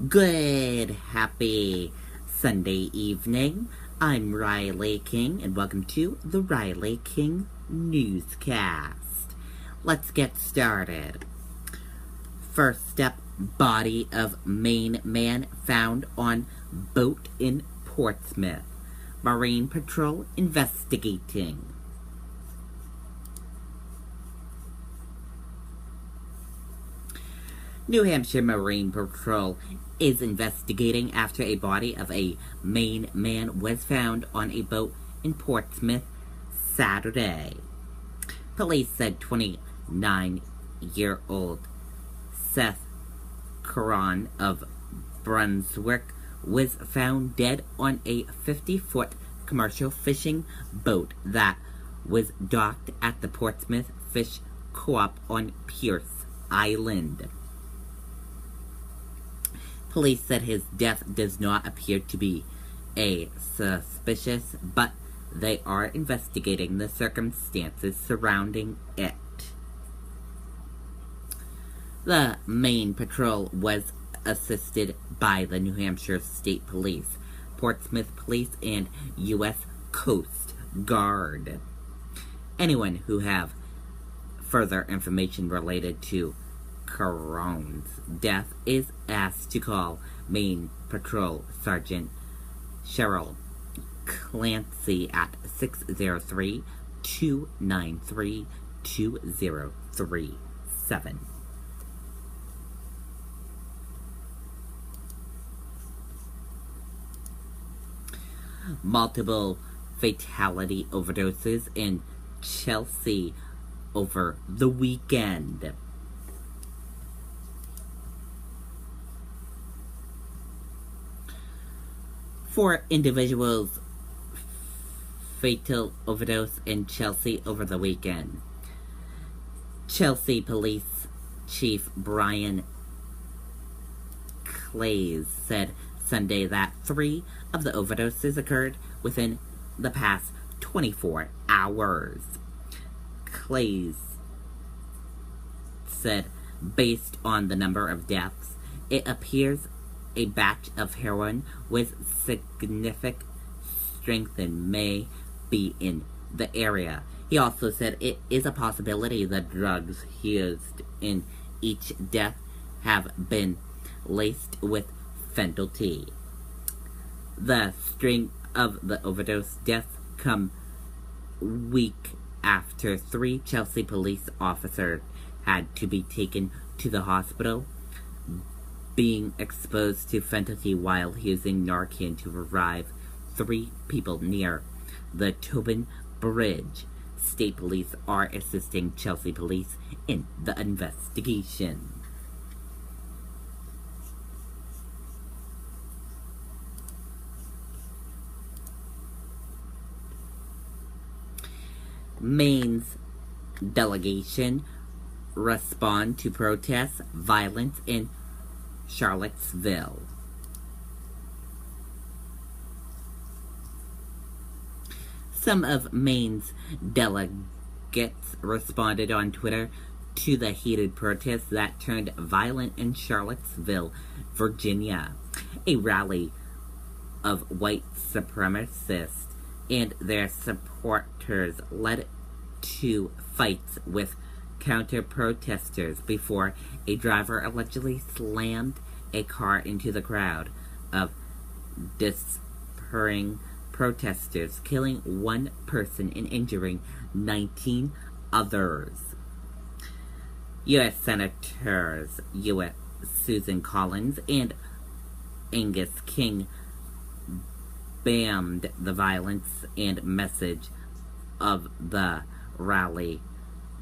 Good, happy Sunday evening. I'm Riley King, and welcome to the Riley King Newscast. Let's get started. First up, body of Maine man found on boat in Portsmouth. Marine Patrol investigating. New Hampshire Marine Patrol is investigating after a body of a Maine man was found on a boat in Portsmouth Saturday. Police said 29-year-old Seth Caron of Brunswick was found dead on a 50-foot commercial fishing boat that was docked at the Portsmouth Fish Co-op on Pierce Island. Police said his death does not appear to be suspicious, but they are investigating the circumstances surrounding it. The Maine Patrol was assisted by the New Hampshire State Police, Portsmouth Police, and U.S. Coast Guard. Anyone who have further information related to Caron's death is asked to call Maine Patrol Sergeant Cheryl Clancy at 603-293-2037. Multiple fatality overdoses in Chelsea over the weekend. Four individuals fatal overdose in Chelsea over the weekend. Chelsea Police Chief Brian Clays said Sunday that 3 of the overdoses occurred within the past 24 hours. Clays said, based on the number of deaths, it appears a batch of heroin with significant strength and may be in the area. He also said it is a possibility the drugs used in each death have been laced with fentanyl. The string of the overdose deaths come week after 3 Chelsea police officers had to be taken to the hospital being exposed to fentanyl while using Narcan to revive 3 people near the Tobin Bridge. State police are assisting Chelsea police in the investigation. Maine's delegation respond to protests, violence in Charlottesville. Some of Maine's delegates responded on Twitter to the heated protests that turned violent in Charlottesville, Virginia. A rally of white supremacists and their supporters led to fights with counter-protesters before a driver allegedly slammed a car into the crowd of dispersing protesters, killing 1 person and injuring 19 others. U.S. Senators Susan Collins and Angus King banned the violence and message of the rally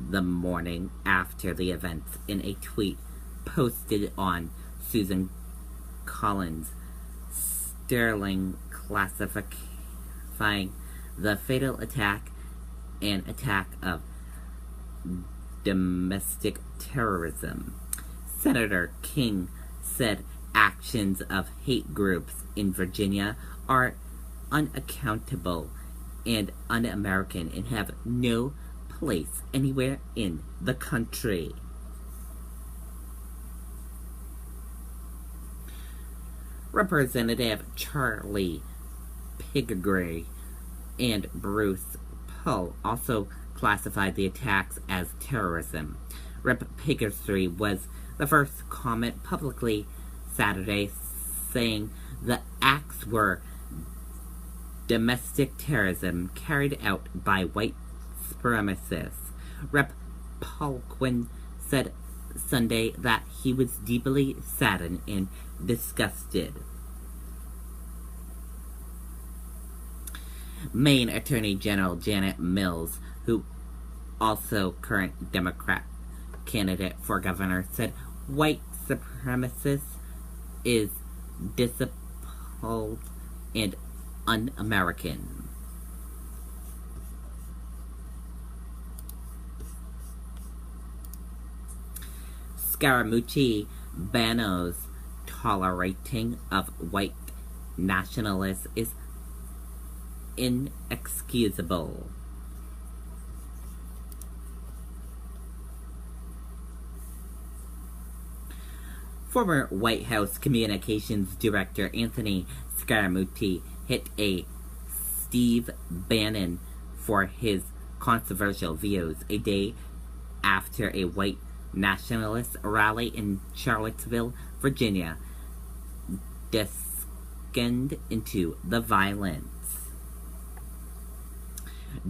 the morning after the events in a tweet posted on Susan Collins' Sterling classifying the fatal attack an attack of domestic terrorism. Senator King said actions of hate groups in Virginia are unaccountable and un-American and have no place anywhere in the country. Representative Charlie Piggrey and Bruce Pull also classified the attacks as terrorism. Rep. Piggrey was the first comment publicly Saturday, saying the acts were domestic terrorism carried out by white supremacists. Rep. Paulquin said Sunday that he was deeply saddened and disgusted. Maine Attorney General Janet Mills, who also current Democrat candidate for governor, said white supremacist is discipled and un-American. Scaramucci Bano's tolerating of white nationalists is inexcusable. Former White House Communications Director Anthony Scaramucci hit a Steve Bannon for his controversial views a day after a white nationalist rally in Charlottesville, Virginia, descended into the violence.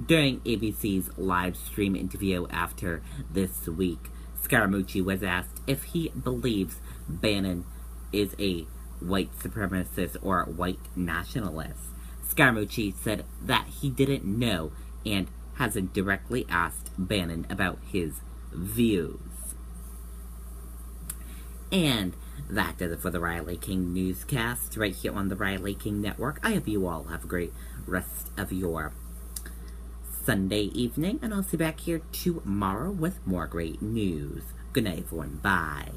During ABC's live stream interview after this week, Scaramucci was asked if he believes Bannon is a white supremacist or white nationalist. Scaramucci said that he didn't know and hasn't directly asked Bannon about his views. And that does it for the Riley King Newscast right here on the Riley King Network. I hope you all have a great rest of your Sunday evening, and I'll see you back here tomorrow with more great news. Good night, everyone. Bye.